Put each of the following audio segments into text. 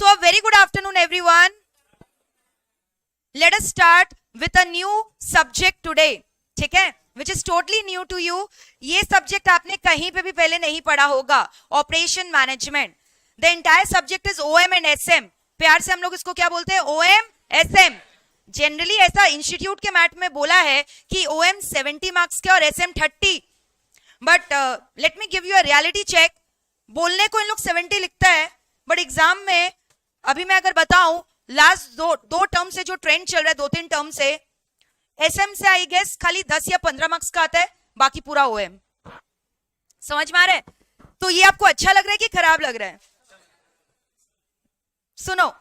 So a very good afternoon everyone. Let us start with a new subject today. ठीक है, which is totally new to you. ये subject आपने कहीं पे भी पहले नहीं पढ़ा होगा. Operation Management. The entire subject is OM and SM. प्यार से हम लोग इसको क्या बोलते हैं? OM, SM. जनरली ऐसा इंस्टीट्यूट के मैथ में बोला है कि OM 70 मार्क्स के और SM 30. But let me give you a reality check. बोलने को इन लोग 70 लिखता है, बट एग्जाम में अभी मैं अगर बताऊं लास्ट दो टर्म से जो ट्रेंड चल रहा है, 2-3 टर्म से, एसएम से आई गेस खाली 10 या 15 मार्क्स का आता है, बाकी पूरा ओएम. समझ में आ रहा है? तो ये आपको अच्छा लग रहा है कि खराब लग रहा है? सुनो,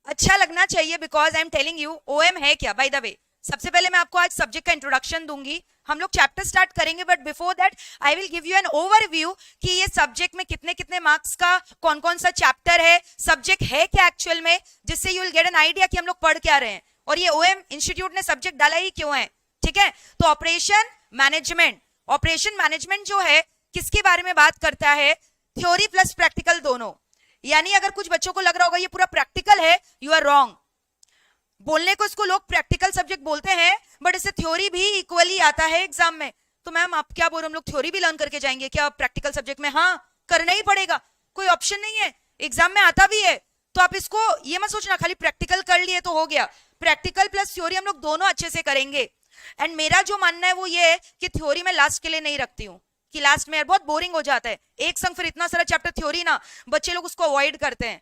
अच्छा लगना चाहिए, because I am telling you OM है क्या. बाय द वे, सबसे पहले मैं आपको आज सब्जेक्ट का इंट्रोडक्शन दूंगी. हम लोग चैप्टर स्टार्ट करेंगे, but before that I will give you an overview कि ये सब्जेक्ट में कितने कितने मार्क्स का कौन कौन सा चैप्टर है, सब्जेक्ट है क्या एक्चुअल में, जिससे you will get an idea कि हम लोग पढ़ क्या रहे हैं और ये ओएम इंस्टीट्यूट ने सब्जेक्ट डाला ही क्यों है. ठीक है, तो ऑपरेशन मैनेजमेंट जो है किसके बारे में बात करता है? थ्योरी प्लस प्रैक्टिकल दोनों. यानी अगर कुछ बच्चों को लग रहा होगा ये पूरा प्रैक्टिकल है, यू आर रॉन्ग. बोलने को इसको लोग प्रैक्टिकल सब्जेक्ट बोलते हैं, बट इससे थ्योरी भी इक्वली आता है एग्जाम में. तो मैम आप क्या बोल रहे हो, हम लोग थ्योरी भी लर्न करके जाएंगे क्या प्रैक्टिकल सब्जेक्ट में? हाँ, करना ही पड़ेगा, कोई ऑप्शन नहीं है, एग्जाम में आता भी है. तो आप इसको ये मत सोचना खाली प्रैक्टिकल कर लिए तो हो गया. प्रैक्टिकल प्लस थ्योरी हम लोग दोनों अच्छे से करेंगे. एंड मेरा जो मानना है वो ये है कि थ्योरी में लास्ट के लिए नहीं रखती हूँ, कि लास्ट में यार बहुत बोरिंग हो जाता है एक संग फिर इतना सारा चैप्टर थ्योरी ना, बच्चे लोग उसको अवॉइड करते हैं.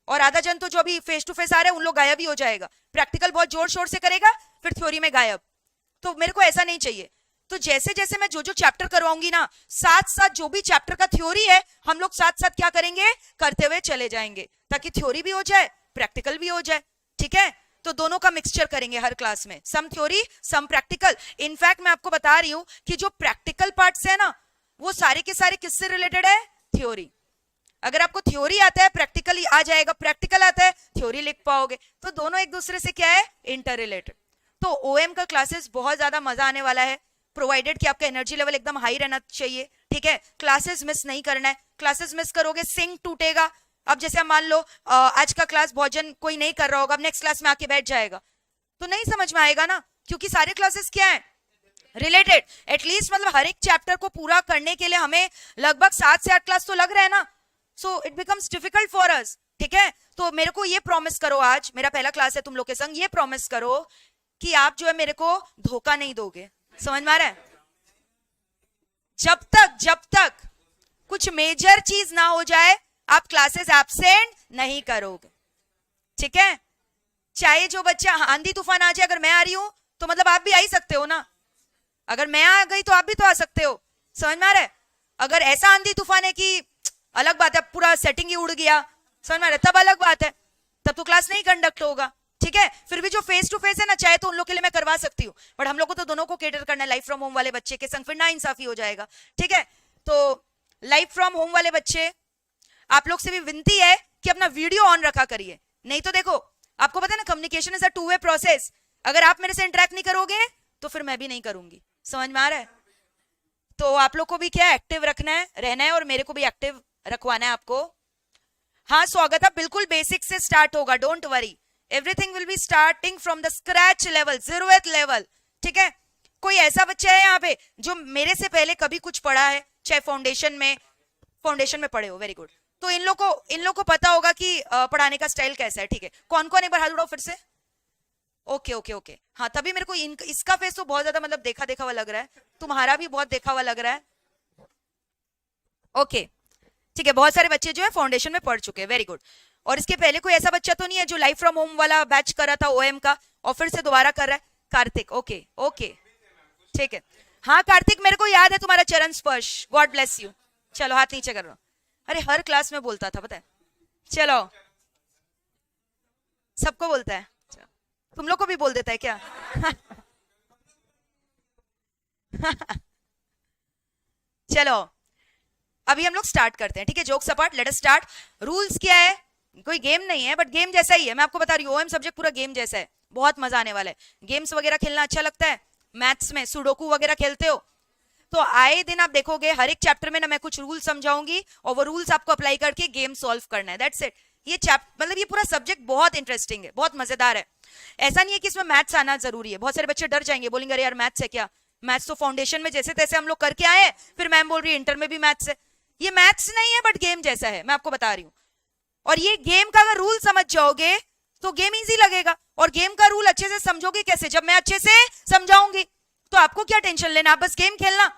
और आधा जन तो जो अभी फेस टू फेस आ रहे हैं उन लोग गायब ही हो जाएगा. प्रैक्टिकल बहुत जोर शोर से करेगा, फिर थ्योरी में गायब. तो मेरे को ऐसा नहीं चाहिए. तो जैसे जैसे मैं जो जो चैप्टर करवाऊंगी ना, साथ साथ जो भी चैप्टर का थ्योरी है हम लोग साथ साथ क्या करेंगे, करते हुए चले जाएंगे, ताकि थ्योरी भी हो जाए प्रैक्टिकल भी हो जाए. ठीक है, तो दोनों का मिक्सचर करेंगे हर क्लास में, सम थ्योरी सम प्रैक्टिकल. इनफैक्ट मैं आपको बता रही हूं कि जो प्रैक्टिकल पार्ट्स है ना, वो सारे के सारे किससे रिलेटेड है? थ्योरी. अगर आपको थ्योरी आता है प्रैक्टिकल आ जाएगा, प्रैक्टिकल आता है थ्योरी लिख पाओगे. तो दोनों एक दूसरे से क्या है? Inter related. तो ओएम का क्लासेस बहुत ज्यादा मजा आने वाला है, प्रोवाइडेड कि आपका एनर्जी लेवल एकदम हाई रहना चाहिए. ठीक है, क्लासेस मिस नहीं करना है. क्लासेस मिस करोगे सिंक टूटेगा. अब जैसे हम मान लो आज का क्लास बहुत जन कोई नहीं कर रहा होगा, अब नेक्स्ट क्लास में आके बैठ जाएगा, तो नहीं समझ में आएगा ना, क्योंकि सारे क्लासेस क्या है? रिलेटेड. एटलीस्ट मतलब हर एक चैप्टर को पूरा करने के लिए हमें लगभग 7 से 8 क्लास तो लग रहा है ना. So it becomes difficult for us. ठीक है, तो मेरे को ये प्रॉमिस करो, आज मेरा पहला क्लास है तुम लोग के संग, ये प्रॉमिस करो कि आप जो है मेरे को धोखा नहीं दोगे. समझ में आ रहा है? जब तक कुछ मेजर चीज ना हो जाए आप क्लासेस एब्सेंट नहीं करोगे. ठीक है, चाहे जो बच्चा आंधी तूफान आ जाए, अगर मैं आ रही हूं तो मतलब आप भी आ ही सकते हो ना. अगर मैं आ गई तो आप भी तो आ सकते हो. समझ में आ रहा है? अगर ऐसा आंधी तूफान है कि अलग बात है, पूरा सेटिंग ही उड़ गया, समझ में आ रहा है, तब अलग बात है, तब तो क्लास नहीं कंडक्ट होगा. ठीक है, फिर भी जो फेस टू फेस है ना, चाहे तो उन लोग के लिए मैं करवा सकती हूँ, बट हम लोग को तो दोनों को केटर करना है. लाइफ फ्रॉम होम वाले बच्चे के संग फिर ना इंसाफी हो जाएगा. ठीक है, तो लाइफ फ्रॉम होम वाले बच्चे, आप लोग से भी विनती है कि अपना वीडियो ऑन रखा करिए. नहीं तो देखो, आपको पता है ना, communication is a 2 way process. अगर आप मेरे से इंटरेक्ट नहीं करोगे तो फिर मैं भी नहीं करूंगी. समझ में आ रहा है? तो आप लोग को भी क्या एक्टिव रखना है, रहना है, और मेरे को भी एक्टिव रखवाना है आपको. हाँ स्वागत है, बिल्कुल बेसिक से स्टार्ट होगा, don't worry. Everything will be starting from the scratch level, 0th level. ठीक है, कोई ऐसा बच्चा है यहाँ पे जो मेरे से पहले कभी कुछ पढ़ा है, चाहे फाउंडेशन में पढ़े हो? Very good. तो इन लोग को पता होगा कि पढ़ाने का स्टाइल कैसा है. ठीक है, कौन कौन एक बार हाथ उठाओ फिर से. ओके. हाँ, तभी मेरे को इसका फेस तो बहुत ज्यादा मतलब देखा हुआ लग रहा है, तुम्हारा भी बहुत देखा हुआ लग रहा है. ओके, ठीक है, बहुत सारे बच्चे जो है फाउंडेशन में पढ़ चुके हैं. Very good. और इसके पहले कोई ऐसा बच्चा तो नहीं है जो लाइफ फ्रॉम होम वाला बैच कर रहा था ओएम का और फिर से दोबारा कर रहा है? कार्तिक, ओके, ठीक है. हाँ कार्तिक, मेरे को याद है तुम्हारा चरण स्पर्श, गॉड ब्लेस यू. चलो हाथ नीचे कर रहा हूं. अरे हर क्लास में बोलता था, पता है. चलो, सबको बोलता है, तुम लोग को भी बोल देता है क्या? चलो अभी हम लोग स्टार्ट करते हैं. ठीक है, जोक सपाट, लेट अस स्टार्ट. रूल्स क्या है? कोई गेम नहीं है, बट गेम जैसा ही है. मैं आपको बता रही हूँ, ओएम सब्जेक्ट पूरा गेम जैसा है, बहुत मजा आने वाला है. गेम्स वगैरह खेलना अच्छा लगता है? मैथ्स में सुडोकू वगैरह खेलते हो? तो आए दिन आप देखोगे हर एक चैप्टर में ना मैं कुछ रूल समझाऊंगी और वो रूल्स आपको अप्लाई करके गेम सॉल्व करना है. That's it. ये मतलब ये पूरा सब्जेक्ट बहुत इंटरेस्टिंग है, बहुत मजेदार है। ऐसा नहीं है कि इसमें मैथ्स आना जरूरी है। बहुत सारे बच्चे डर जाएंगे, बोलेंगे अरे यार मैथ्स है क्या, मैथ्स तो फाउंडेशन में जैसे तैसे हम लोग करके आए, फिर मैम बोल रही है इंटर में भी मैथ्स है। ये मैथ्स नहीं है बट गेम जैसा है, मैं आपको बता रही हूँ। और ये गेम का अगर रूल समझ जाओगे तो गेम इजी लगेगा। और गेम का रूल अच्छे से समझोगे कैसे, जब मैं अच्छे से समझाऊंगी। तो आपको क्या टेंशन लेना, आप बस गेम खेलना,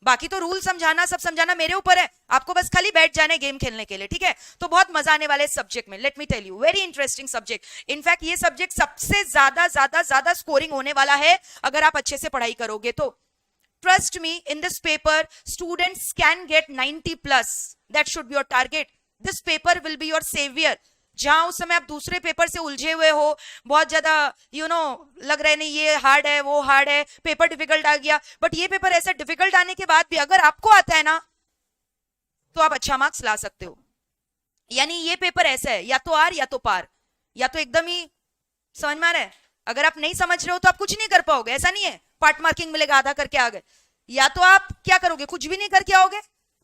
बाकी तो रूल समझाना सब समझाना मेरे ऊपर है, आपको बस खाली बैठ जाना है गेम खेलने के लिए, ठीक है। तो बहुत मजा आने वाले सब्जेक्ट में, let me tell you, very interesting subject. In fact ये सब्जेक्ट सबसे ज्यादा स्कोरिंग होने वाला है अगर आप अच्छे से पढ़ाई करोगे तो। Trust me, in this paper students can get 90 plus, that should be your target. This paper will be your saviour. जहां उस समय आप दूसरे पेपर से उलझे हुए हो, बहुत ज्यादा लग रहा है नहीं ये हार्ड है वो हार्ड है, पेपर डिफिकल्ट आ गया, बट ये पेपर ऐसा डिफिकल्ट आने के बाद भी अगर आपको आता है ना तो आप अच्छा मार्क्स ला सकते हो। यानी ये पेपर ऐसा है, या तो आर या तो पार, या तो एकदम ही, समझ में आ रहा है। अगर आप नहीं समझ रहे हो तो आप कुछ नहीं कर पाओगे, ऐसा नहीं है पार्ट मार्किंग मिलेगा आधा करके आ गए, या तो आप क्या करोगे, कुछ भी नहीं करके आओगे,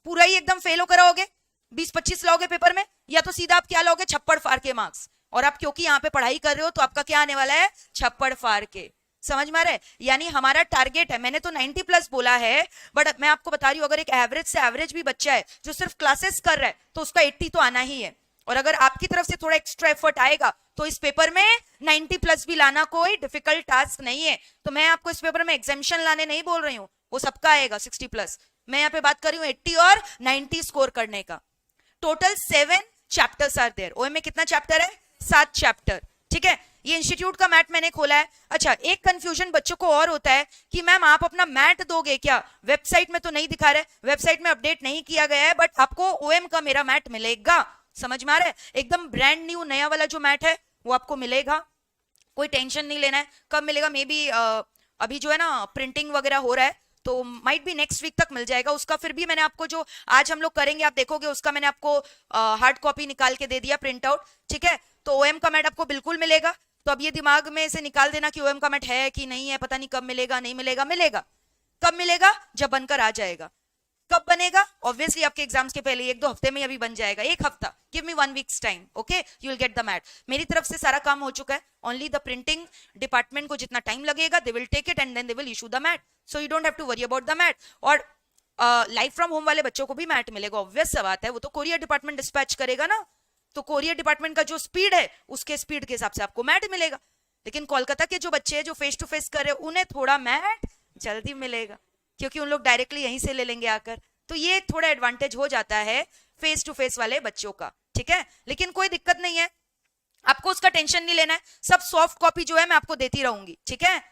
पूरा ही एकदम फेल होकर आओगे, 20-25 लाओगे पेपर में, या तो सीधा आप क्या लाओगे, छप्पड़ फाड़ के मार्क्स। और आप क्योंकि यहाँ पे पढ़ाई कर रहे हो तो आपका क्या आने वाला है, छप्पड़ फाड़ के। समझ में आ रहा है। यानी हमारा टारगेट है, मैंने तो 90 प्लस बोला है, बट मैं आपको बता रही हूँ अगर एक एवरेज से एवरेज भी बच्चा है जो सिर्फ क्लासेस कर रहा है तो उसका 80 तो आना ही है। और अगर आपकी तरफ से थोड़ा एक्स्ट्रा एफर्ट आएगा तो इस पेपर में 90 प्लस भी लाना कोई डिफिकल्ट टास्क नहीं है। तो मैं आपको इस पेपर में एग्जामिशन लाने नहीं बोल रही हूँ, वो सबका आएगा 60 प्लस। मैं यहाँ पे बात कर रही हूँ 80 और 90 स्कोर करने का। Total 7 chapters are there. OM में कितना चैप्टर है, 7 चैप्टर, ठीक है। ये इंस्टीट्यूट का मैट मैंने खोला है। अच्छा, एक कंफ्यूजन बच्चों को और होता है कि मैम आप अपना मैट दोगे क्या, वेबसाइट में तो नहीं दिखा रहे, वेबसाइट में अपडेट नहीं किया गया है, बट आपको ओएम का मेरा मैट मिलेगा। समझ में आ रहा है, एकदम ब्रांड न्यू नया वाला जो मैट है वो आपको मिलेगा, कोई टेंशन नहीं लेना है। कब मिलेगा, मे बी अभी जो है ना प्रिंटिंग वगैरह हो रहा है तो माइट भी नेक्स्ट वीक तक मिल जाएगा उसका। फिर भी मैंने आपको जो आज हम लोग करेंगे आप देखोगे उसका मैंने आपको हार्ड कॉपी निकाल के दे दिया, प्रिंट आउट, ठीक है। तो ओएम का मैट आपको बिल्कुल मिलेगा। तो अब ये दिमाग में से निकाल देना कि ओएम का मैट है कि नहीं है, पता नहीं कब मिलेगा, नहीं मिलेगा। मिलेगा कब मिलेगा, जब बनकर आ जाएगा। कब बनेगा, ऑब्वियसली आपके एग्जाम्स के पहले 1-2 हफ्ते में अभी बन जाएगा, 1 हफ्ता, give me 1 weeks time, okay, you will get the mat. मेरी तरफ से सारा काम हो चुका है, ओनली द प्रिंटिंग डिपार्टमेंट को जितना टाइम लगेगा they will take it and then they will issue the mat, so you don't have to worry about the mat. और लाइफ फ्रॉम होम वाले बच्चों को भी मैट मिलेगा, ऑब्वियस सा बात है, वो तो कोरियर डिपार्टमेंट डिस्पैच करेगा ना, तो कोरियर डिपार्टमेंट का जो स्पीड है उसके स्पीड के हिसाब से आपको मैट मिलेगा। लेकिन कोलकाता के जो बच्चे हैं जो फेस टू फेस कर रहे हैं उन्हें थोड़ा मैट जल्दी मिलेगा, क्योंकि उन लोग डायरेक्टली यहीं से ले लेंगे आकर। तो ये थोड़ा एडवांटेज हो जाता है फेस टू फेस वाले बच्चों का, ठीक है। लेकिन कोई दिक्कत नहीं है, आपको उसका टेंशन नहीं लेना है, सब सॉफ्ट कॉपी जो है मैं आपको देती रहूंगी, ठीक है।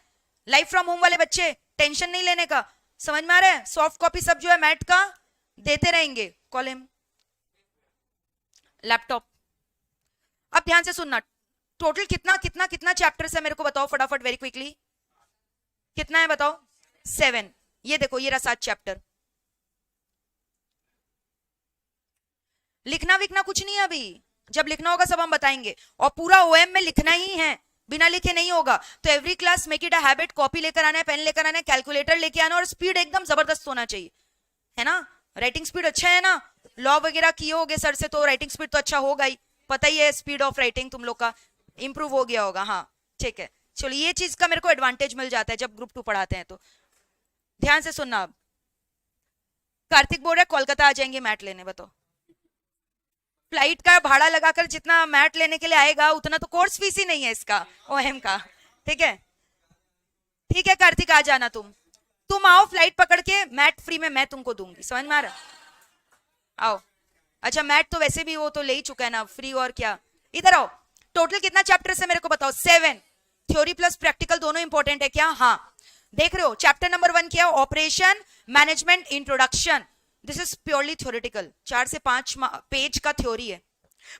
लाइफ फ्रॉम होम वाले बच्चे टेंशन नहीं लेने का, समझ में आ रहा है, सॉफ्ट कॉपी सब जो है मैट का देते रहेंगे। कॉलम लैपटॉप, अब ध्यान से सुनना, टोटल कितना कितना कितना चैप्टर्स है मेरे को बताओ फटाफट, वेरी क्विकली, कितना है बताओ, 7। ये देखो ये रहा 7 चैप्टर। लिखना विखना कुछ नहीं है अभी, जब लिखना होगा सब हम बताएंगे, और पूरा ओएम में लिखना ही है, बिना लिखे नहीं होगा। तो every class make it a habit, copy लेकर आना है, पेन लेकर आना है, कैलकुलेटर लेके आना, और स्पीड एकदम जबरदस्त होना चाहिए, है ना। राइटिंग स्पीड अच्छा है ना, लॉ वगैरह किए होगे सर से तो राइटिंग स्पीड तो अच्छा होगा ही, पता ही है, स्पीड ऑफ राइटिंग तुम लोग का इंप्रूव हो गया होगा, हाँ ठीक है। चलो ये चीज का मेरे को एडवांटेज मिल जाता है जब ग्रुप 2 पढ़ाते हैं। तो ध्यान से सुनना, अब कार्तिक बोल रहा है कोलकाता आ जाएंगे मैट लेने, बताओ फ्लाइट का भाड़ा लगाकर जितना मैट लेने के लिए आएगा उतना तो कोर्स फीस ही नहीं है इसका, ओएम का, ठीक है। ठीक है कार्तिक आ जाना, तुम आओ फ्लाइट पकड़ के, मैट फ्री में मैं तुमको दूंगी, समझ में आ रहा, आओ। अच्छा मैट तो वैसे भी वो तो ले ही चुका है ना, फ्री और क्या। इधर आओ, टोटल कितना चैप्टर है मेरे को बताओ, 7। थ्योरी प्लस प्रैक्टिकल दोनों इंपॉर्टेंट है क्या, हाँ देख रहे हो। चैप्टर नंबर 1 क्या है, operation management introduction, this is purely theoretical, 4 से 5 पेज का थ्योरी है,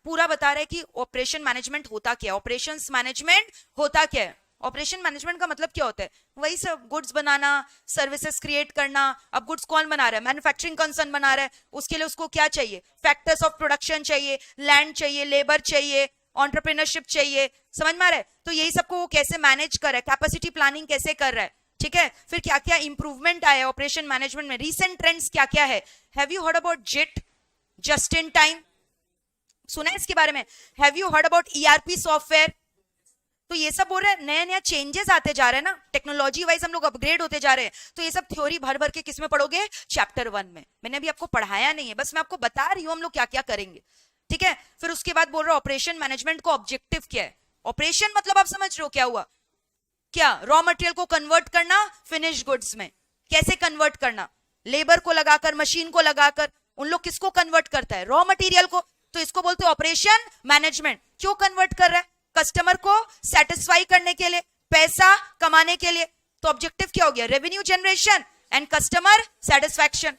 पूरा बता रहा है कि ऑपरेशन मैनेजमेंट होता क्या है, ऑपरेशंस मैनेजमेंट होता क्या है। ऑपरेशन मैनेजमेंट का मतलब क्या होता है, वही सब गुड्स बनाना, सर्विसेज क्रिएट करना। अब गुड्स कौन बना रहा है, मैन्युफैक्चरिंग कंसर्न बना रहा है, उसके लिए उसको क्या चाहिए, फैक्टर्स ऑफ प्रोडक्शन चाहिए, लैंड चाहिए, लेबर चाहिए, एंटरप्रेन्योरशिप चाहिए, समझ में आ रहा है। तो यही सबको वो कैसे मैनेज कर रहा है, कैपेसिटी प्लानिंग कैसे कर रहा है, ठीक है। फिर क्या क्या इंप्रूवमेंट आया ऑपरेशन मैनेजमेंट में, रीसेंट ट्रेंड्स क्या क्या है। Have you heard about JIT, just in time, सुना है इसके बारे में? Have you heard about ERP software? तो ये सब बोल रहे हैं, नया नया चेंजेस आते जा रहे हैं ना, टेक्नोलॉजी वाइज हम लोग अपग्रेड होते जा रहे हैं, तो ये सब थ्योरी भर भर के किस में पढ़ोगे? चैप्टर 1 में। मैंने अभी आपको पढ़ाया नहीं है, बस मैं आपको बता रही हूँ हम लोग क्या क्या करेंगे, ठीक है? फिर उसके बाद बोल रहे हो ऑपरेशन मैनेजमेंट को ऑब्जेक्टिव क्या है? ऑपरेशन मतलब आप समझ रहे हो क्या हुआ? क्या? रॉ मटेरियल को कन्वर्ट करना फिनिश गुड्स में। कैसे कन्वर्ट करना? लेबर को लगाकर, मशीन को लगाकर। उन लोग किसको कन्वर्ट करता है? रॉ मटेरियल को। तो इसको बोलते हैं ऑपरेशन मैनेजमेंट। क्यों कन्वर्ट कर रहा है? कस्टमर को सेटिस्फाई करने के लिए, पैसा कमाने के लिए। तो ऑब्जेक्टिव क्या हो गया? Revenue generation and customer satisfaction.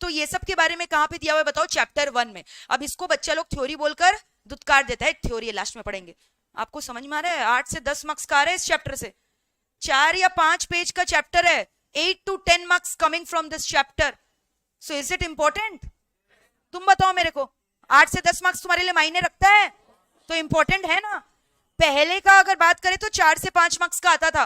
तो ये सब के बारे में कहां पे दिया हुआ है बताओ? चैप्टर 1 में। अब इसको बच्चा लोग थ्योरी बोलकर दुत्कार देता है, थ्योरी लास्ट में पढ़ेंगे। आपको समझ में आ रहा है? 8 से 10 मार्क्स का आ रहे हैं इस चैप्टर से। 4 या 5 पेज का चैप्टर है, 8 to 10 marks coming from this chapter. So is it important? तुम बताओ मेरे को, 8 से 10 मार्क्स तुम्हारे लिए मायने रखता है? तो इंपॉर्टेंट है ना। पहले का अगर बात करें तो 4 से 5 मार्क्स का आता था,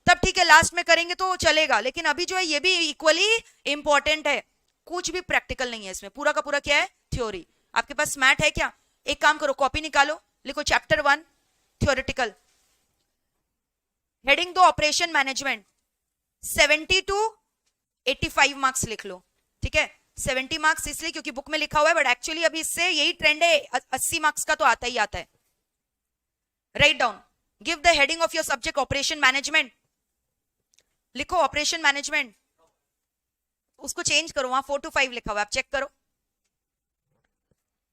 तब ठीक है, लास्ट में करेंगे तो चलेगा, लेकिन अभी जो है ये भी इक्वली इंपॉर्टेंट है। कुछ भी प्रैक्टिकल नहीं है इसमें, पूरा का पूरा क्या है? थ्योरी। आपके पास मैट है क्या? एक काम करो, कॉपी निकालो, लिखो चैप्टर 1 थ्योरेटिकल, हेडिंग दो ऑपरेशन मैनेजमेंट। 70 to 85 मार्क्स लिख लो, ठीक है? 70 मार्क्स इसलिए क्योंकि बुक में लिखा हुआ है, बट एक्चुअली अभी इससे यही ट्रेंड है, 80 मार्क्स का तो आता ही आता है। Write down, give the heading of your subject operation management. लिखो ऑपरेशन मैनेजमेंट, उसको चेंज करो, वहां 4 to 5 लिखा हुआ है, आप चेक करो।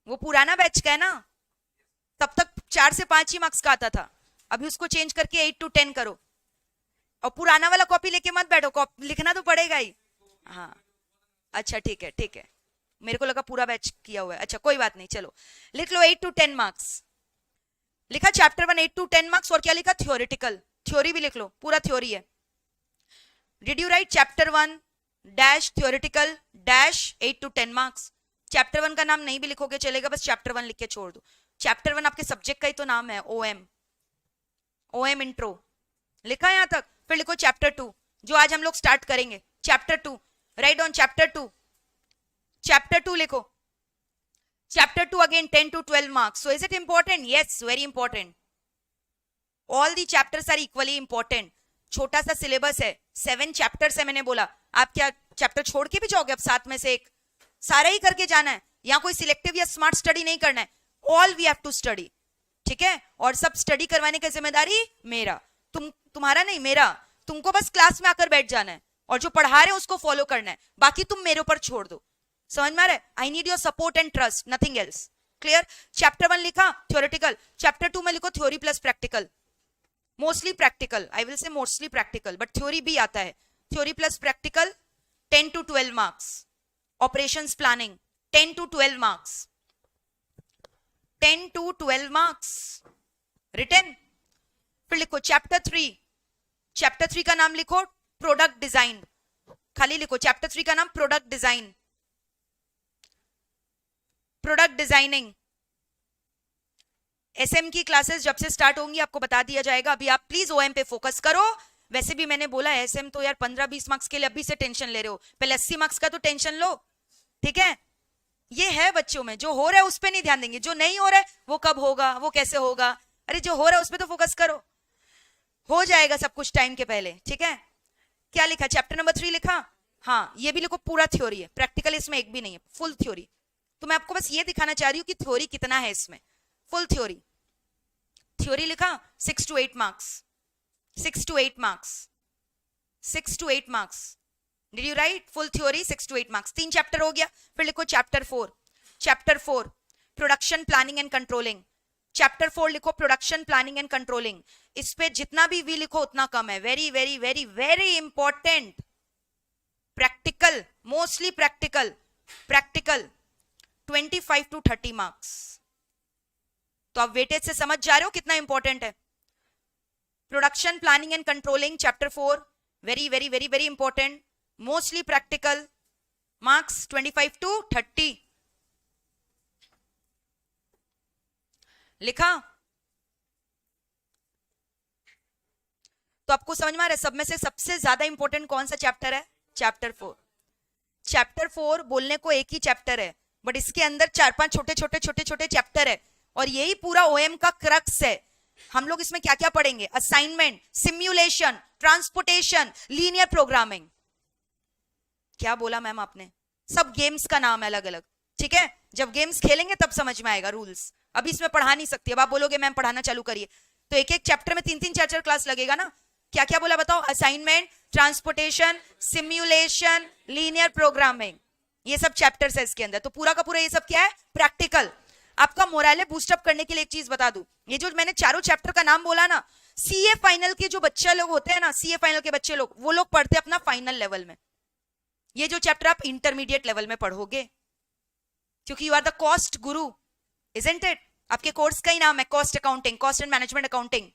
वो पुराना बैच का है ना, तब तक 4 से 5 ही मार्क्स का आता था, अभी उसको चेंज करके 8 to 10 करो। और पुराना वाला कॉपी लेके मत बैठो, लिखना तो पड़ेगा ही। हाँ अच्छा ठीक है ठीक है, मेरे को लगा पूरा बैच किया हुआ है। अच्छा कोई बात नहीं, चलो लिख लो 8 to 10 मार्क्स। लिखा चैप्टर 1 8 to 10 मार्क्स, और क्या लिखा? थ्योरेटिकल। थ्योरी भी लिख लो, पूरा थ्योरी है। Did you right chapter 1 dash theoretical dash 8 to 10 marks? Chapter 1 का नाम नहीं भी लिखोगे चलेगा, बस चैप्टर 1 लिख के छोड़ दो। चैप्टर 1 आपके सब्जेक्ट का ही तो नाम है, ओएम इंट्रो। लिखा यहां तक? फिर लिखो चैप्टर 2 जो आज हम लोग स्टार्ट करेंगे। Chapter 2, right on chapter 2। Chapter 2 लिखो। Chapter 2 again 10 to 12 marks. So is it important? Yes, very important. All the chapters are equally important. छोटा सा सिलेबस है, 7 चैप्टर्स है, मैंने बोला। आप क्या चैप्टर छोड़ के भी जाओगे? अब 7 में से एक सारा ही करके जाना है, यहाँ कोई सिलेक्टिव या स्मार्ट स्टडी नहीं करना है। All we have to study, ठीक है? और सब स्टडी करवाने की जिम्मेदारी मेरा, तुम्हारा नहीं, मेरा। तुमको बस क्लास में आकर बैठ जाना है और जो पढ़ा रहे हैं उसको फॉलो करना है, बाकी तुम मेरे ऊपर छोड़ दो। समझ में आ रहा है? I need your support and trust, nothing else. Clear? Chapter 1 लिखा थ्योरेटिकल, चैप्टर 2 में लिखो theory plus practical. Mostly practical, I will say mostly practical, but theory भी आता है। Theory plus practical 10 to 12 marks. Operations planning 10 to 12 marks, 10 to 12 marks written. फिर लिखो chapter 3, chapter 3 का नाम लिखो प्रोडक्ट डिजाइन। खाली लिखो चैप्टर 3 का नाम product design, product designing. SM की क्लासेस जब से स्टार्ट होंगी आपको बता दिया जाएगा। अभी आप प्लीज ओएम पे फोकस करो। वैसे भी मैंने बोला एसएम तो यार 15-20 मार्क्स के लिए अभी से टेंशन ले रहे हो, पहले 80 मार्क्स का तो टेंशन लो, ठीक है? ये है बच्चों में, जो हो रहा है उस पर नहीं ध्यान देंगे, जो नहीं हो रहा है वो कब होगा, वो कैसे होगा। अरे जो हो रहा है उस पर तो फोकस करो, हो जाएगा सब कुछ टाइम के पहले, ठीक है? क्या लिखा? चैप्टर नंबर 3 लिखा। हाँ ये भी लिखो, पूरा थ्योरी है, प्रैक्टिकल इसमें एक भी नहीं है, फुल थ्योरी। तो मैं आपको बस ये दिखाना चाह रही हूँ कि थ्योरी कितना है इसमें। फुल थ्योरी, थ्योरी लिखा 6 to 8 marks, 6 to 8 marks, 6 to 8 marks. Did you right? Full theory 6 to 8 marks. 3 chapter हो गया। फिर लिखो chapter 4, chapter 4 production planning and controlling. Chapter 4 लिखो प्रोडक्शन प्लानिंग एंड कंट्रोलिंग। इस पे जितना भी वी लिखो उतना कम है। Very very very very important. Practical, mostly practical, practical 25 to 30 marks. तो आप वेटेज से समझ जा रहे हो कितना इंपॉर्टेंट है। Production planning and controlling chapter 4, very very very very important, mostly practical, marks 25 to 30। लिखा? तो आपको समझ में आ रहा है सब में से सबसे ज्यादा इंपॉर्टेंट कौन सा चैप्टर है? चैप्टर 4। चैप्टर 4 बोलने को एक ही चैप्टर है, बट इसके अंदर 4-5 छोटे छोटे छोटे छोटे चैप्टर है, और यही पूरा ओएम का क्रक्स है। हम लोग इसमें क्या क्या पढ़ेंगे? Assignment, simulation, transportation, linear programming. क्या बोला मैम आपने? सब गेम्स का नाम है अलग अलग, ठीक है? जब गेम्स खेलेंगे तब समझ में आएगा रूल्स, अभी इसमें पढ़ा नहीं सकती। अब आप बोलोगे मैम पढ़ाना चालू करिए, तो एक एक चैप्टर में 3-3 4-4 क्लास लगेगा ना। क्या क्या बोला बताओ? Assignment, transportation, simulation, linear programming, ये सब चैप्टर्स है इसके अंदर। तो पूरा का पूरा ये सब क्या है? प्रैक्टिकल। आपका मोराले बूस्टअप करने के लिए एक चीज बता दूं, ये जो मैंने चारों चैप्टर का नाम बोला ना, सीए फाइनल के जो बच्चे लोग होते हैं ना, सीए फाइनल के बच्चे लोग, वो लोग पढ़ते हैं अपना फाइनल लेवल में। ये जो चैप्टर आप इंटरमीडिएट लेवल में पढ़ोगे, क्योंकि you are the cost Guru, isn't it? आपके कोर्स का ही नाम है cost accounting, cost and management accounting.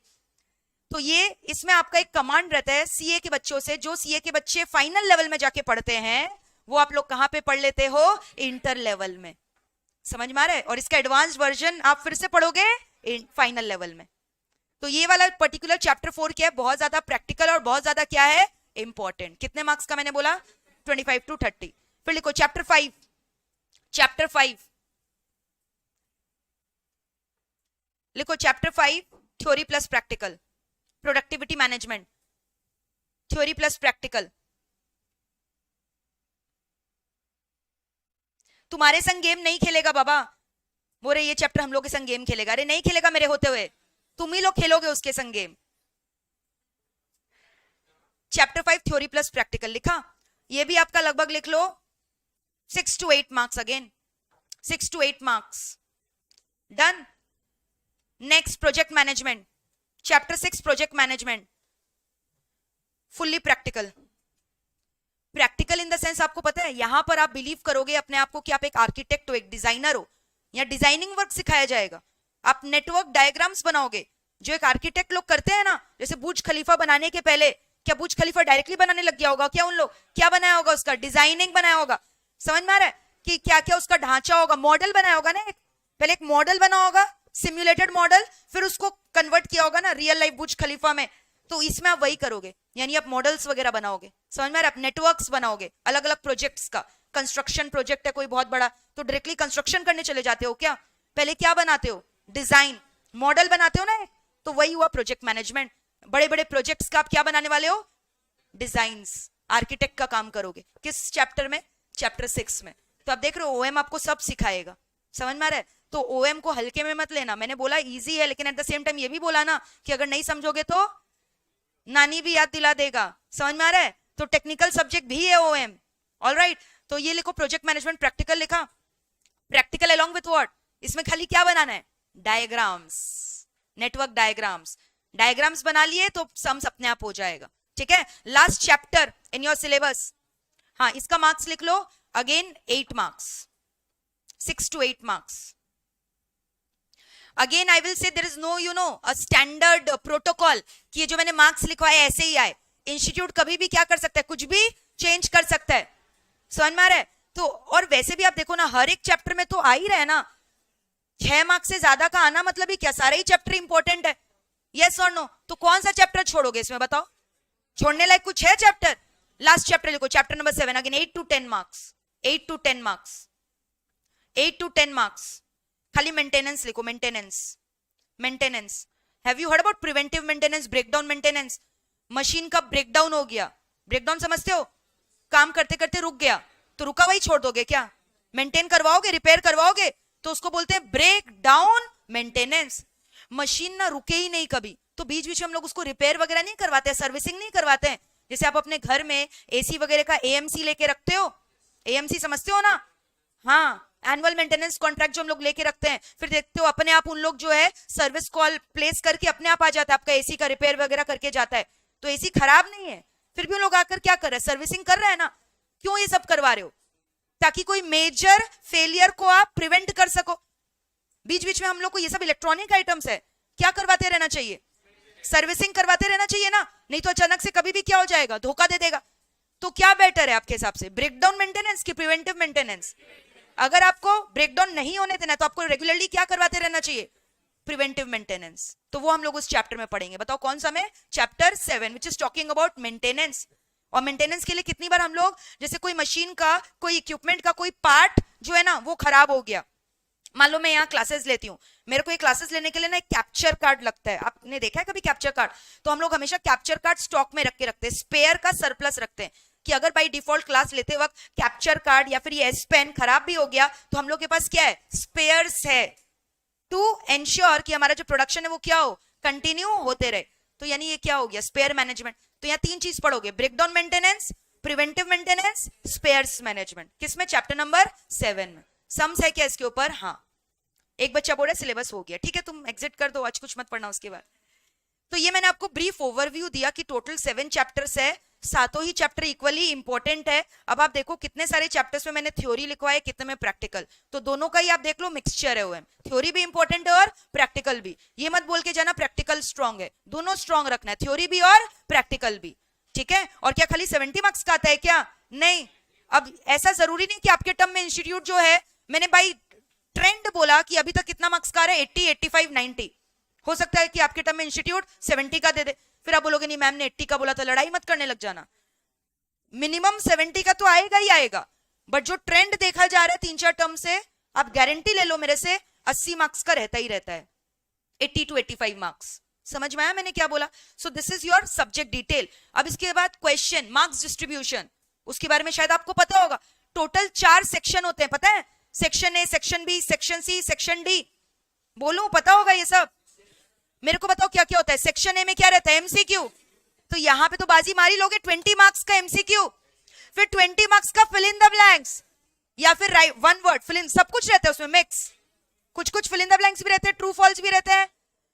तो ये इसमें आपका एक कमांड रहता है सीए के बच्चों से, जो सीए के बच्चे फाइनल लेवल में जाके पढ़ते हैं, वो आप लोग कहां पे पढ़ लेते हो? इंटर लेवल में। समझ में आ रहा है? और इसका एडवांस्ड वर्जन आप फिर से पढ़ोगे फाइनल लेवल में। तो ये वाला पर्टिकुलर चैप्टर 4 क्या है? बहुत ज्यादा प्रैक्टिकल और बहुत ज्यादा क्या है? इंपॉर्टेंट। कितने मार्क्स का मैंने बोला? 25 to 30। फिर लिखो चैप्टर 5। चैप्टर 5 लिखो, chapter 5 theory plus practical, productivity management, theory plus practical. तुम्हारे संग गेम नहीं खेलेगा बाबा, बोले ये चैप्टर हम लोग के संग गेम खेलेगा। अरे नहीं खेलेगा मेरे होते हुए, तुम ही लोग खेलोगे उसके संग game. Chapter 5 theory plus practical लिखा, ये भी आपका लगभग लिख लो 6 to 8 marks, again 6 to 8 marks. Done. Next project management, chapter 6 project management, fully practical. Practical in the sense, आपको पता है यहां पर आप बिलीव करोगे अपने आप को कि आप एक आर्किटेक्ट हो, एक डिजाइनर हो, या डिजाइनिंग वर्क सिखाया जाएगा। आप नेटवर्क डायग्राम्स बनाओगे, जो एक आर्किटेक्ट लोग करते हैं ना। जैसे बुर्ज खलीफा बनाने के पहले, क्या बुर्ज खलीफा डायरेक्टली बनाने लग गया होगा क्या? उन लोग क्या बनाया होगा? उसका डिजाइनिंग बनाया होगा। समझ में आ रहा है कि क्या क्या उसका ढांचा होगा? मॉडल बनाया होगा ना, पहले एक मॉडल बना होगा, सिम्युलेटेड मॉडल, फिर उसको कन्वर्ट किया होगा ना रियल लाइफ बुर्ज खलीफा में। तो इसमें आप वही करोगे, यानी आप मॉडल्स वगैरह बनाओगे। समझ में आ रहा है? आप नेटवर्क्स बनाओगे अलग अलग प्रोजेक्ट्स का। कंस्ट्रक्शन प्रोजेक्ट है कोई बहुत बड़ा, तो डायरेक्टली कंस्ट्रक्शन करने चले जाते हो क्या? पहले क्या बनाते हो? डिजाइन, मॉडल बनाते हो ना। तो वही हुआ प्रोजेक्ट मैनेजमेंट। बड़े बड़े प्रोजेक्ट्स का आप क्या बनाने वाले हो? डिजाइन्स, आर्किटेक्ट का काम करोगे। किस चैप्टर में? चैप्टर 6 में। तो आप देख रहे हो ओएम आपको सब सिखाएगा। समझ में आ रहा है? तो ओएम को हल्के में मत लेना। मैंने बोला इजी है, लेकिन एट द सेम टाइम ये भी बोला ना कि अगर नहीं समझोगे तो नानी भी याद दिला देगा। समझ में आ रहा है? तो टेक्निकल सब्जेक्ट भी है ओएम। ऑलराइट, तो ये लिखो प्रोजेक्ट मैनेजमेंट प्रैक्टिकल लिखा। Practical along with what? इसमें खाली क्या बनाना है? Diagrams, network diagrams. डायग्राम्स बना लिए तो सम्स अपने आप हो जाएगा। ठीक है, last chapter in your syllabus. हाँ, इसका मार्क्स लिख लो, again 8 marks, 6 to 8 marks. Again I will say there is no a standard protocol कि ये जो मैंने मार्क्स लिखवाए ऐसे ही आए। इंस्टीट्यूट कभी भी क्या कर सकता है? कुछ भी चेंज कर सकता है। समझ में आ रहा है? तो और वैसे भी आप देखो ना, हर एक चैप्टर में तो आ ही रहा है ना। 6 मार्क्स से ज्यादा का आना मतलब ही क्या? सारे ही चैप्टर इंपॉर्टेंट है। यस और नो? तो कौन सा चैप्टर छोड़ोगे इसमें बताओ? छोड़ने लायक कुछ है चैप्टर? लास्ट चैप्टर लिखो, chapter number 7, again 8 to 10 marks, 8 to 10 marks, 8 to 10 marks. खाली मेंटेनेंस लिखो, maintenance, maintenance. Have you heard about preventive maintenance, breakdown maintenance? Machine का ब्रेकडाउन हो गया, ब्रेकडाउन समझते हो? काम करते करते रुक गया, तो रुका वही छोड़ दोगे क्या? मेंटेन करवाओगे, रिपेयर करवाओगे, तो उसको बोलते हैं ब्रेक डाउन मेंटेनेंस। मशीन ना रुके ही नहीं कभी, तो बीच बीच में हम लोग उसको रिपेयर वगैरह नहीं करवाते, सर्विसिंग नहीं करवाते हैं। जैसे आप अपने घर में एसी वगैरह का एएमसी लेके रखते हो, एएमसी समझते हो ना? हाँ, एनुअल मेंटेनेंस कॉन्ट्रैक्ट जो हम लोग लेके रखते हैं, फिर देखते हो अपने आप उन लोग जो है सर्विस कॉल प्लेस करके अपने आप आ जाता है, आपका एसी का रिपेयर वगैरह करके जाता है। तो एसी खराब नहीं है, फिर भी लोग आकर क्या कर रहे हैं? सर्विसिंग कर रहे हैं ना। क्यों ये सब करवा रहे हो? ताकि कोई मेजर फेलियर को आप प्रिवेंट कर सको। बीच बीच में हम लोग को ये सब इलेक्ट्रॉनिक आइटम्स है, क्या करवाते रहना चाहिए? सर्विसिंग करवाते रहना चाहिए ना, नहीं तो अचानक से कभी भी क्या हो जाएगा? धोखा दे देगा। तो क्या बेटर है आपके हिसाब से, ब्रेकडाउन मेंटेनेंस की प्रिवेंटिव मेंटेनेंस? अगर आपको ब्रेकडाउन नहीं होने देना तो आपको रेगुलरली क्या करवाते रहना चाहिए? Preventive maintenance. तो वो हम लोग उस चैप्टर में पढ़ेंगे। बताओ कौन सा में? Chapter 7 which is talking about maintenance. और मेंटेनेंस के लिए कितनी बार हम लोग, जैसे कोई मशीन का, कोई इक्विपमेंट का कोई पार्ट जो है ना वो खराब हो गया, मान लो मैं यहाँ क्लासेस लेती हूँ, मेरे को ये क्लासेस लेने के लिए ना एक कैप्चर कार्ड लगता है, आपने देखा है कभी कैप्चर कार्ड? तो हम लोग हमेशा कैप्चर कार्ड स्टॉक में रख के रखते हैं, स्पेयर का सरप्लस रखते हैं कि अगर बाई डिफॉल्ट क्लास लेते वक्त कैप्चर कार्ड या फिर ये एस पेन खराब भी हो गया तो हम लोग के पास क्या है, स्पेयर्स है, टू एंश्योर कि हमारा जो प्रोडक्शन है वो क्या हो, कंटिन्यू होते रहे। तो यानी ये क्या हो गया, स्पेयर मैनेजमेंट। तो यहाँ 3 चीज पढ़ोगे, breakdown maintenance, preventive maintenance, spares management. किसमें? चैप्टर नंबर 7 में। सम्स है क्या इसके ऊपर? हाँ। एक बच्चा बोल रहा है सिलेबस हो गया, ठीक है तुम एग्जिट कर दो, आज कुछ मत पढ़ना उसके बाद। तो ये मैंने आपको ब्रीफ ओवरव्यू दिया कि टोटल 7 चैप्टर्स है, सातों ही चैप्टर इक्वली इंपॉर्टेंट है। अब आप देखो कितने सारे चैप्टर्स में मैंने थ्योरी लिखवाया, कितने में प्रैक्टिकल, तो दोनों का ही आप देख लो मिक्सचर है, ओएम थ्योरी भी इंपॉर्टेंट है और प्रैक्टिकल भी। ये मत बोल के जाना प्रैक्टिकल स्ट्रॉन्ग है, दोनों स्ट्रॉन्ग रखना है, थ्योरी भी और प्रैक्टिकल भी, ठीक है। और क्या खाली 70 मार्क्स का आता है क्या? नहीं। अब ऐसा जरूरी नहीं कि आपके टर्म में इंस्टीट्यूट जो है, मैंने भाई ट्रेंड बोला कि अभी तक कितना मार्क्स का आ रहा है, 80, 85, 90, हो सकता है कि आपके टर्म में इंस्टीट्यूट 70 का दे दे, फिर आप बोलोगे नहीं मैम ने 80 का बोला था, लड़ाई मत करने लग जाना, मिनिमम 70 का तो आएगा ही आएगा, बट जो ट्रेंड देखा जा रहा है 3-4 टर्म से, आप गारंटी ले लो मेरे से 80 मार्क्स का रहता ही रहता है, 80 to 85 मार्क्स। समझ में आया मैंने क्या बोला? So this is your subject detail. अब इसके बाद क्वेश्चन मार्क्स डिस्ट्रीब्यूशन, उसके बारे में शायद आपको पता होगा। टोटल 4 सेक्शन होते हैं, पता है? Section A, section B, section C, section D. बोलूं पता होगा ये सब? मेरे को बताओ क्या क्या होता है। सेक्शन ए में क्या रहता है? एमसीक्यू। तो यहां पे तो बाजी मारी लोगे, 20 मार्क्स का एमसीक्यू, फिर 20 मार्क्स का फिल इन द ब्लैंक्स, या फिर वन वर्ड फिल इन, सब कुछ रहता है उसमें मिक्स, कुछ कुछ फिल इन द ब्लैंक्स भी रहते हैं, ट्रू फॉल्स भी रहते हैं,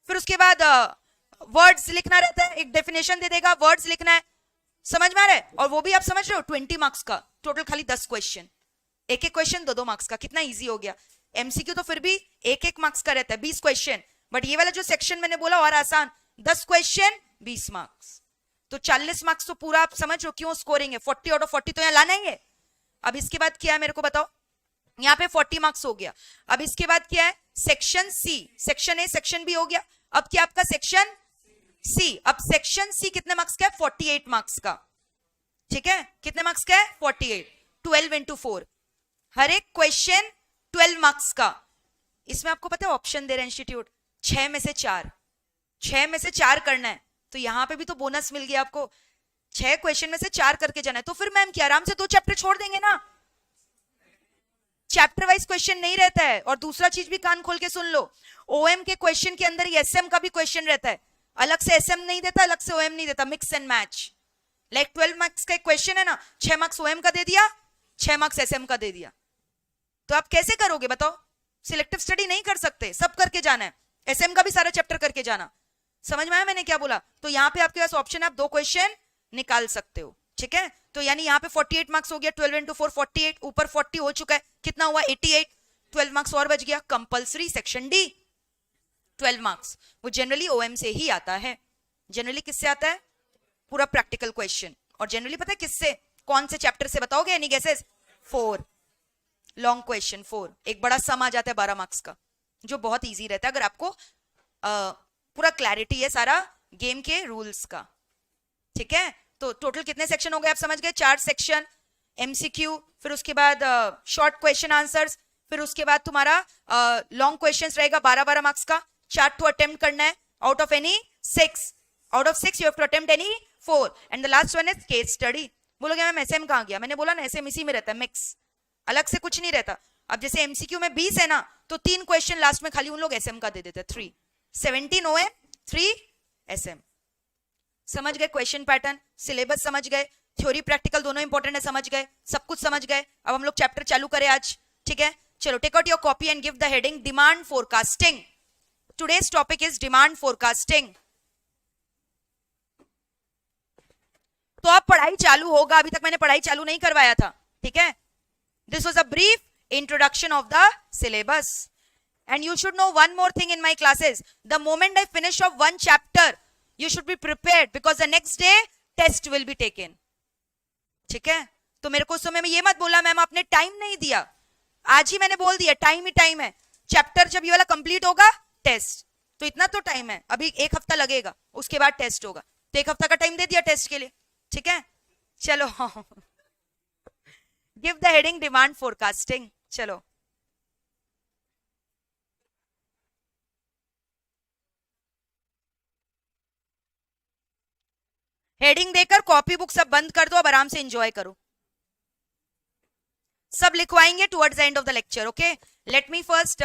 फिर उसके बाद वर्ड्स लिखना रहता है, एक डेफिनेशन दे देगा, वर्ड्स लिखना है। समझ में आ रहा है? और वो भी आप समझ रहे हो 20 मार्क्स का, टोटल खाली 10 क्वेश्चन, एक एक क्वेश्चन 2-2 मार्क्स का, कितना इजी हो गया। एमसीक्यू तो फिर भी 1-1 मार्क्स का रहता है, 20 क्वेश्चन, बट ये वाला जो सेक्शन मैंने बोला और आसान, 10 क्वेश्चन 20 मार्क्स, तो 40 मार्क्स तो पूरा आप समझ रहे हो क्यों स्कोरिंग है, 40 आउट ऑफ 40 तो यहाँ लाना ही है। अब इसके बाद क्या है मेरे को बताओ, यहाँ पे 40 मार्क्स हो गया। अब इसके बाद क्या है? Section C, section A section B हो गया, अब क्या आपका सेक्शन सी। अब सेक्शन सी कितने मार्क्स का है? 48 मार्क्स का, ठीक है। कितने मार्क्स का है? 48, 12 into 4, हर एक क्वेश्चन 12 मार्क्स का। इसमें आपको पता है ऑप्शन दे रहे हैं इंस्टीट्यूट, 6 में से 4, 6 में से 4 करना है, तो यहां पे भी तो बोनस मिल गया आपको, 6 क्वेश्चन में से 4 करके जाना है। तो फिर मैम क्या आराम से 2 चैप्टर छोड़ देंगे ना, चैप्टर वाइज क्वेश्चन नहीं रहता है। और दूसरा चीज भी कान खोल के सुन लो, ओएम के क्वेश्चन के अंदर एसएम का भी क्वेश्चन रहता है, अलग से एसएम नहीं देता, अलग से ओएम नहीं देता, mix and match. Like 12 marks का एक क्वेश्चन है ना, 6 मार्क्स ओएम का दे दिया, 6 मार्क्स एसएम का दे दिया, तो आप कैसे करोगे बताओ? सिलेक्टिव स्टडी नहीं कर सकते, सब करके जाना है, एसएम का भी सारा चैप्टर करके जाना। समझ में आया मैंने क्या बोला? तो यहाँ पे आपके पास ऑप्शन है, आप 2 क्वेश्चन निकाल सकते हो, ठीक है। तो यानी यहाँ पे 48 मार्क्स हो गया, 12 into 4 48, ऊपर 40 हो चुका है, कितना हुआ? 88, 12 मार्क्स और बच गया। कंपल्सरी सेक्शन डी 12 मार्क्स, वो जनरली ओएम से ही आता है। जनरली किससे आता है? पूरा प्रैक्टिकल क्वेश्चन। और जनरली पता है किससे, कौन से चैप्टर से? बताओगे? Any guesses? 4 लॉन्ग क्वेश्चन, 4 एक बड़ा सम आ जाता है 12 मार्क्स का, जो बहुत इजी रहता है अगर आपको पूरा क्लैरिटी है सारा गेम के रूल्स का, ठीक है। तो टोटल कितने सेक्शन हो गए आप समझ गए? 4 सेक्शन, एमसीक्यू, फिर उसके बाद शॉर्ट क्वेश्चन आंसर्स, फिर उसके बाद तुम्हारा लॉन्ग क्वेश्चंस रहेगा 12-12 मार्क्स का, 4 तो अटेम्प्ट करना है, out of any 6, out of 6 you have to attempt any 4, and the last one is case study. बोलोगे मैम एसएम कहां गया? मैंने बोला ना एसएम इसी में रहता है, मिक्स, अलग से कुछ नहीं रहता। अब जैसे एमसीक्यू में 20 है ना, तो 3 क्वेश्चन लास्ट में खाली उन लोग एसएम का दे देते हैं, 3, 17 ओएम, 3 एसएम। समझ गए क्वेश्चन पैटर्न, सिलेबस समझ गए, थ्योरी प्रैक्टिकल दोनों इंपॉर्टेंट है, समझ गए, सब कुछ समझ गए। अब हम लोग चैप्टर चालू करें आज, ठीक है। चलो take out your copy and give the heading demand forecasting. Today's topic is demand forecasting. तो अब पढ़ाई चालू होगा, अभी तक मैंने पढ़ाई चालू नहीं करवाया था, ठीक है। This was a brief introduction of the syllabus, and you should know one more thing in my classes, the moment I finish off one chapter you should be prepared because the next day test will be taken, ठीक है। तो मेरे को उस समय में ये मत बोला मैम आपने टाइम नहीं दिया, आज ही मैंने बोल दिया टाइम ही टाइम है, चैप्टर जब ये वाला कंप्लीट होगा टेस्ट, तो इतना तो टाइम है, अभी 1 हफ्ता लगेगा, उसके बाद टेस्ट होगा, तो 1 हफ्ता का टाइम दे दिया टेस्ट के लिए, ठीक है। चलो give the heading demand forecasting. चलो, हेडिंग देकर कॉपी बुक सब बंद कर दो, अब आराम से एंजॉय करो। सब लिखवाएंगे towards the end of the lecture. Okay, let me first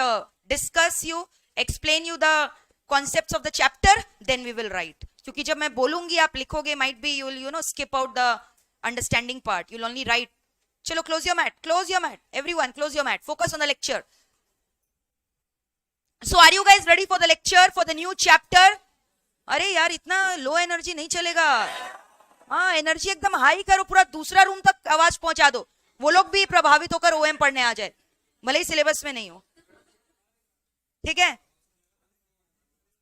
discuss you, explain you the concepts of the chapter, then we will write. क्योंकि जब मैं बोलूंगी आप लिखोगे, might be you will you know skip out the understanding part, you will only write. चलो, close your mat, everyone close your mat, focus on the lecture. So are you guys ready for the lecture, for the new chapter? अरे यार, इतना low energy नहीं चलेगा। हाँ, energy एकदम high करो, पूरा दूसरा रूम तक आवाज पहुंचा दो, वो लोग भी प्रभावित होकर ओएम पढ़ने आ जाए, भले ही सिलेबस में नहीं हो। ठीक है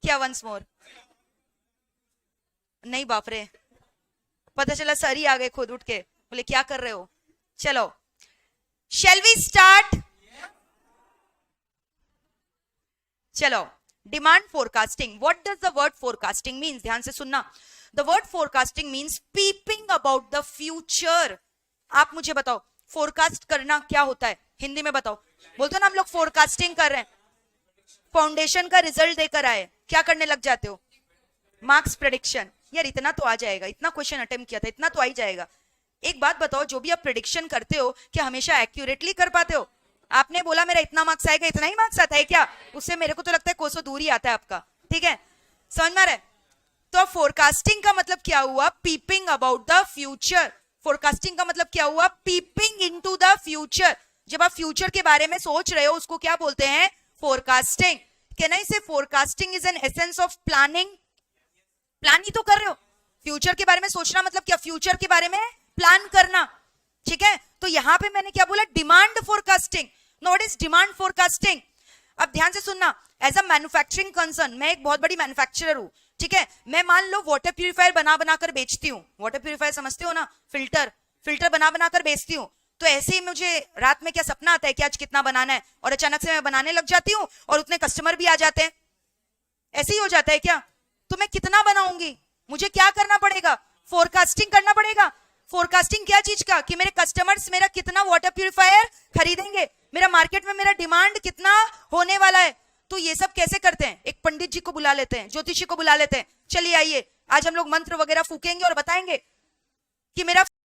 क्या? Once more? नहीं, बाप रे, पता चला सर ही आ गए खुद उठ के, बोले क्या कर रहे हो। चलो, शैल वी स्टार्ट? चलो, demand forecasting. What does the word forecasting means? ध्यान से सुनना। The word forecasting means peeping about the future. आप मुझे बताओ, फोरकास्ट करना क्या होता है? हिंदी में बताओ। बोलते ना हम लोग फोरकास्टिंग कर रहे हैं, फाउंडेशन का रिजल्ट देकर आए, क्या करने लग जाते हो? Marks prediction. यार इतना तो आ जाएगा, इतना क्वेश्चन अटेम्प्ट किया था, इतना तो आ ही जाएगा। एक बात बताओ, जो भी आप प्रेडिक्शन करते हो क्या हमेशा एक्यूरेटली कर पाते हो? आपने बोला मेरा इतना मार्क्स आएगा, इतना ही मार्क्स आता है क्या? उससे मेरे को तो लगता है कोसों दूर ही आता है आपका। ठीक है, समझ में आ रहा है? तो फोरकास्टिंग का मतलब क्या हुआ? Peeping about the future. Forecasting का मतलब क्या हुआ? Peeping into the future. जब आप फ्यूचर के बारे में सोच रहे हो, उसको क्या बोलते हैं? Forecasting. Can I say forecasting is an essence of planning? Plan ही तो कर रहे हो। फ्यूचर के बारे में सोचना मतलब क्या? फ्यूचर के बारे में प्लान करना। ठीक है, तो यहां पे मैंने क्या बोला? Demand forecasting. No, what is demand forecasting? अब ध्यान से सुनना। एज अ मैन्युफैक्चरिंग कंसर्न, मैं एक बहुत बड़ी मैन्युफैक्चरर हूं। ठीक है, मैं मान लो वाटर प्यूरिफायर बना बनाकर बेचती हूँ। वाटर प्यूरिफायर समझते हो ना? फिल्टर बना बनाकर बेचती हूँ। तो ऐसे ही मुझे रात में क्या सपना आता है कि आज कितना बनाना है, और अचानक से मैं बनाने लग जाती हूँ और उतने कस्टमर भी आ जाते हैं। ऐसे ही हो जाता है क्या? तो मैं कितना बनाऊंगी? मुझे क्या करना पड़ेगा? फोरकास्टिंग करना पड़ेगा। फोरकास्टिंग क्या चीज का? कि मेरे कस्टमर्स मेरा कितना वाटर प्यूरिफायर खरीदेंगे, मेरा मार्केट में मेरा डिमांड कितना होने वाला है। तो ये सब कैसे करते हैं? एक पंडित जी को बुला लेते हैं, ज्योतिषी को बुला लेते हैं, चलिए आइए आज हम लोग मंत्र वगैरह फूकेंगे और बताएंगे कि मेरा